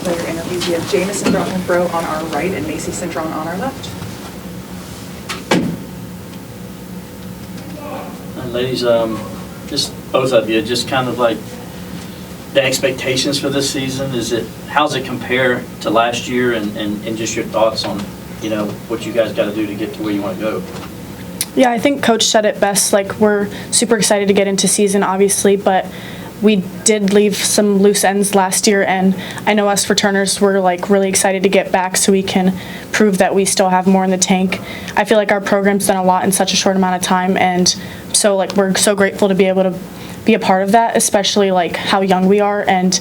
player interviews. We have Jamison Brockenbrough on our right and Macey Cintron on our left. Ladies, just both of you, just kind of like the expectations for this season. How's it compare to last year, and just your thoughts on, what you guys got to do to get to where you want to go? Yeah, I think Coach said it best. Like, we're super excited to get into season, obviously, but we did leave some loose ends last year, and I know us returners were like really excited to get back so we can prove that we still have more in the tank. I feel like our program's done a lot in such a short amount of time, and so like we're so grateful to be able to be a part of that, especially like how young we are and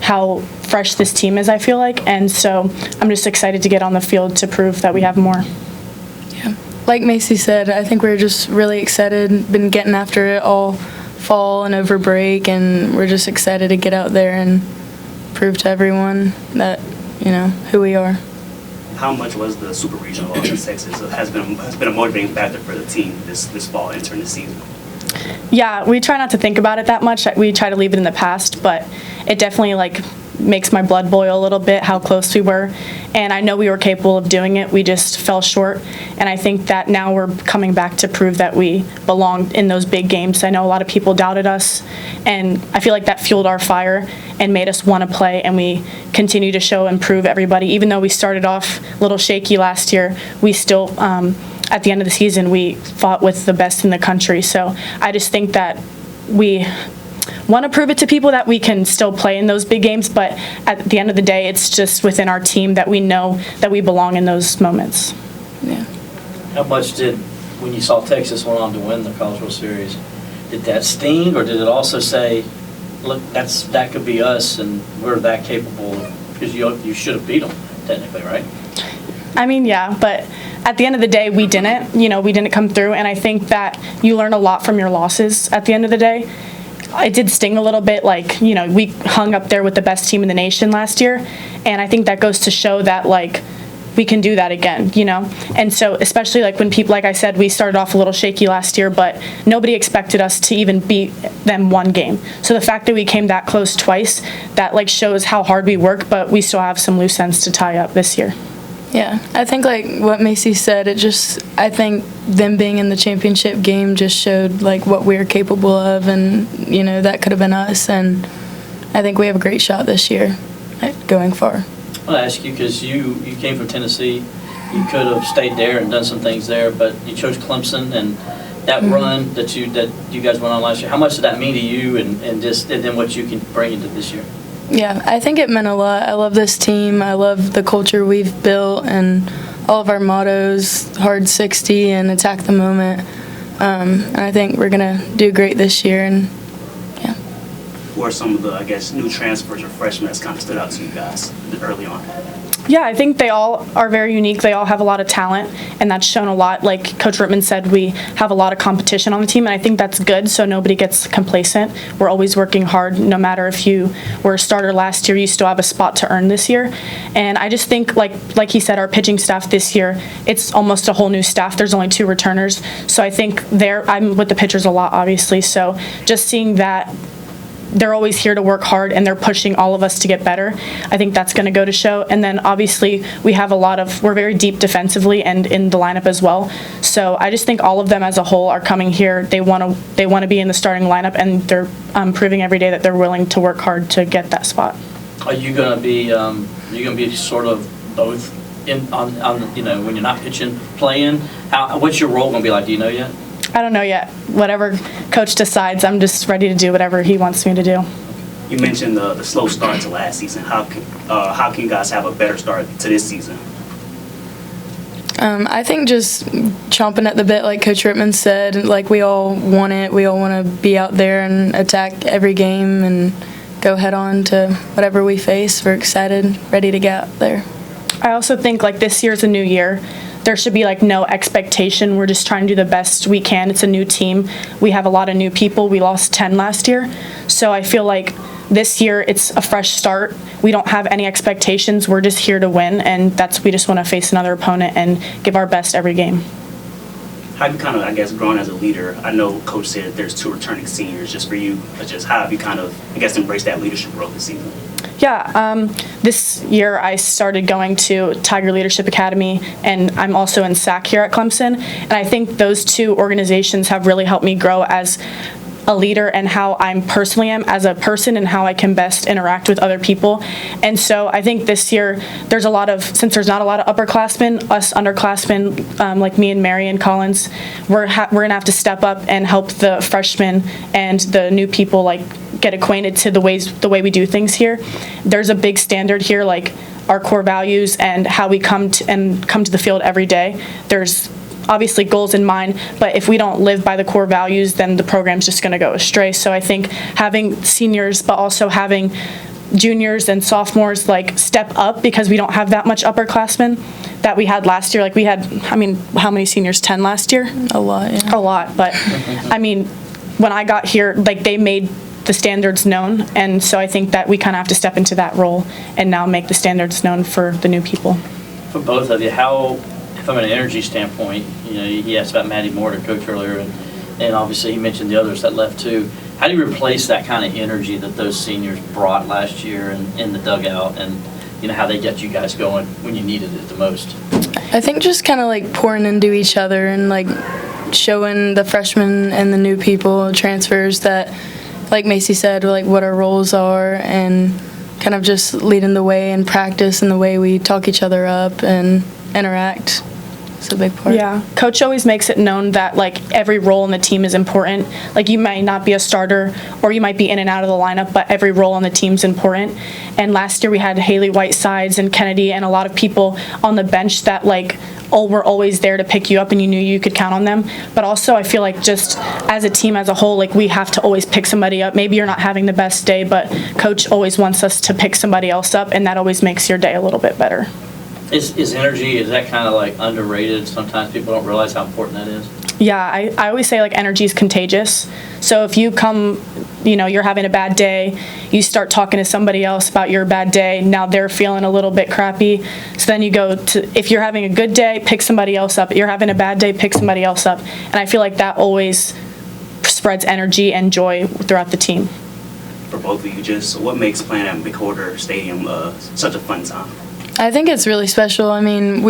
how fresh this team is, I feel like. And so I'm just excited to get on the field to prove that we have more. Yeah, like Macey said, I think we're just really excited, been getting after it all fall and over break, and we're just excited to get out there and prove to everyone that, who we are. How much was the Super Regional against Texas has been a motivating factor for the team this fall entering the season? Yeah, we try not to think about it that much. We try to leave it in the past, but it definitely makes my blood boil a little bit how close we were, and I know we were capable of doing it. We just fell short, and I think that now we're coming back to prove that we belong in those big games. I know a lot of people doubted us, and I feel like that fueled our fire and made us want to play, and we continue to show and prove everybody. Even though we started off a little shaky last year, we still at the end of the season we fought with the best in the country. So I just think that we want to prove it to people that we can still play in those big games, but at the end of the day, it's just within our team that we know that we belong in those moments. Yeah. How much when you saw Texas went on to win the College World Series, did that sting, or did it also say, look, that could be us and we're that capable? Because you should have beat them, technically, right? I mean, yeah, but at the end of the day, we didn't. We didn't come through, and I think that you learn a lot from your losses at the end of the day. It did sting a little bit, we hung up there with the best team in the nation last year, and I think that goes to show that, we can do that again, And so, especially, when people, like I said, we started off a little shaky last year, but nobody expected us to even beat them one game. So the fact that we came that close twice, that, shows how hard we work, but we still have some loose ends to tie up this year. Yeah, I think what Macey said, I think them being in the championship game just showed what we're capable of, and that could have been us, and I think we have a great shot this year at going far. I want to ask you, because you came from Tennessee, you could have stayed there and done some things there, but you chose Clemson, and that run that you guys went on last year, how much did that mean to you, and then what you can bring into this year? Yeah, I think it meant a lot. I love this team. I love the culture we've built and all of our mottos, hard 60 and attack the moment. And I think we're going to do great this year. And yeah. Who are some of the, new transfers or freshmen that's kind of stood out to you guys early on? Yeah, I think they all are very unique. They all have a lot of talent, and that's shown a lot. Like Coach Rittman said, we have a lot of competition on the team, and I think that's good, so nobody gets complacent. We're always working hard. No matter if you were a starter last year, you still have a spot to earn this year. And I just think, like he said, our pitching staff this year, it's almost a whole new staff. There's only 2 returners, so I think I'm with the pitchers a lot, obviously, so just seeing that they're always here to work hard, and they're pushing all of us to get better. I think that's going to go to show. And then obviously we're very deep defensively and in the lineup as well. So I just think all of them as a whole are coming here. They want to be in the starting lineup, and they're proving every day that they're willing to work hard to get that spot. Are you going to be sort of both when you're not pitching, playing? What's your role going to be like? Do you know yet? I don't know yet. Whatever Coach decides, I'm just ready to do whatever he wants me to do. You mentioned the slow start to last season. How can you guys have a better start to this season? I think just chomping at the bit, like Coach Rittman said. We all want it. We all want to be out there and attack every game and go head on to whatever we face. We're excited, ready to get out there. I also think this year's a new year. There should be no expectation. We're just trying to do the best we can. It's a new team. We have a lot of new people. We lost 10 last year. So I feel like this year it's a fresh start. We don't have any expectations. We're just here to win, and we just want to face another opponent and give our best every game. How have you kind of, grown as a leader? I know Coach said there's 2 returning seniors. Just for you, how have you kind of, embraced that leadership role this season? Yeah, this year I started going to Tiger Leadership Academy, and I'm also in SAC here at Clemson. And I think those two organizations have really helped me grow as a leader and how I'm personally am as a person and how I can best interact with other people. And so I think this year there's a lot of, since there's not a lot of upperclassmen, us underclassmen, like me and Mary and Collins, we're gonna have to step up and help the freshmen and the new people like get acquainted to the way we do things here. There's a big standard here, like our core values and how we come to the field every day. There's obviously goals in mind, but if we don't live by the core values, then the program's just going to go astray. So I think having seniors, but also having juniors and sophomores like step up, because we don't have that much upperclassmen that we had last year. Like we had, I mean, how many seniors? 10 last year? A lot, yeah. A lot, but I mean, when I got here, like they made the standards known, and so I think that we kind of have to step into that role and now make the standards known for the new people. For both of you, how, from an energy standpoint, you know, he asked about Maddie Moore to coach earlier, and obviously he mentioned the others that left too. How do you replace that kind of energy that those seniors brought last year in the dugout, and you know how they get you guys going when you needed it the most? I think just kind of like pouring into each other and like showing the freshmen and the new people, transfers, that, like Macey said, like what our roles are, and kind of just leading the way in practice and the way we talk each other up and interact. It's a big part. Yeah, coach always makes it known that like every role in the team is important. Like you might not be a starter or you might be in and out of the lineup, but every role on the team's important. And last year we had Haley Whitesides and Kennedy and a lot of people on the bench that like were always there to pick you up and you knew you could count on them. But also I feel like just as a team as a whole, like we have to always pick somebody up. Maybe you're not having the best day, but coach always wants us to pick somebody else up, and that always makes your day a little bit better. Is energy, is that kind of like underrated? Sometimes people don't realize how important that is. Yeah, I always say like energy is contagious. So if you come, you know, you're having a bad day, you start talking to somebody else about your bad day, now they're feeling a little bit crappy. So then you go to, if you're having a good day, pick somebody else up. If you're having a bad day, pick somebody else up. And I feel like that always spreads energy and joy throughout the team. For both of you, just what makes playing at McWhorter Stadium such a fun time? I think it's really special. I mean,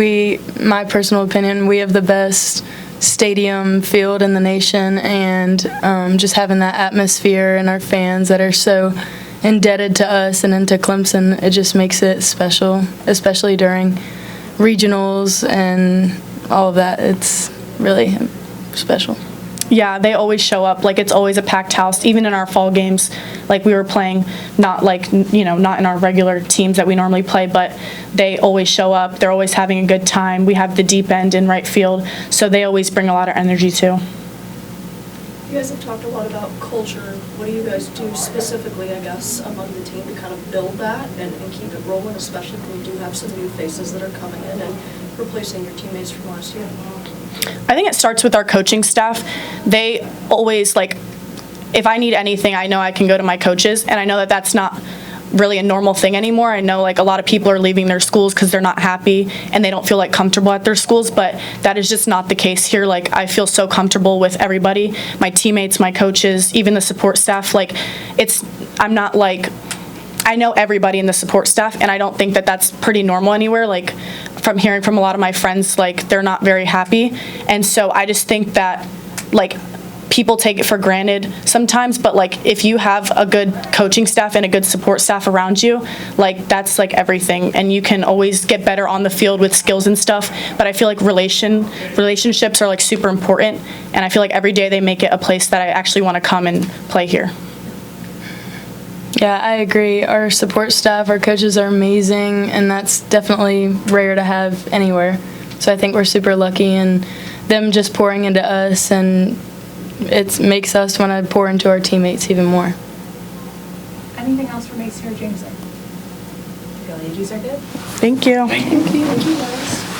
my personal opinion, we have the best stadium field in the nation, and just having that atmosphere and our fans that are so indebted to us and into Clemson, it just makes it special, especially during regionals and all of that. It's really special. Yeah, they always show up. Like, it's always a packed house. Even in our fall games, like we were playing, not like, you know, not in our regular teams that we normally play, but they always show up. They're always having a good time. We have the deep end in right field, so they always bring a lot of energy too. You guys have talked a lot about culture. What do you guys do specifically, I guess, among the team to kind of build that and keep it rolling, especially when you do have some new faces that are coming in and replacing your teammates from last year? I think it starts with our coaching staff. They always, like, if I need anything, I know I can go to my coaches, and I know that that's not really a normal thing anymore. I know like a lot of people are leaving their schools because they're not happy and they don't feel like comfortable at their schools, but that is just not the case here. Like, I feel so comfortable with everybody, my teammates, my coaches, even the support staff. Like, I'm not like, I know everybody in the support staff, and I don't think that that's pretty normal anywhere. Like, from hearing from a lot of my friends, like, they're not very happy. And so I just think that, like, people take it for granted sometimes, but like if you have a good coaching staff and a good support staff around you, like that's like everything, and you can always get better on the field with skills and stuff. But I feel like relationships are like super important, and I feel like every day they make it a place that I actually want to come and play here. Yeah, I agree. Our support staff, our coaches are amazing, and that's definitely rare to have anywhere. So I think we're super lucky, and them just pouring into us, and it makes us want to pour into our teammates even more. Anything else for Macey or Jamison? I feel like these are good. Thank you. Thank you. Thank you guys.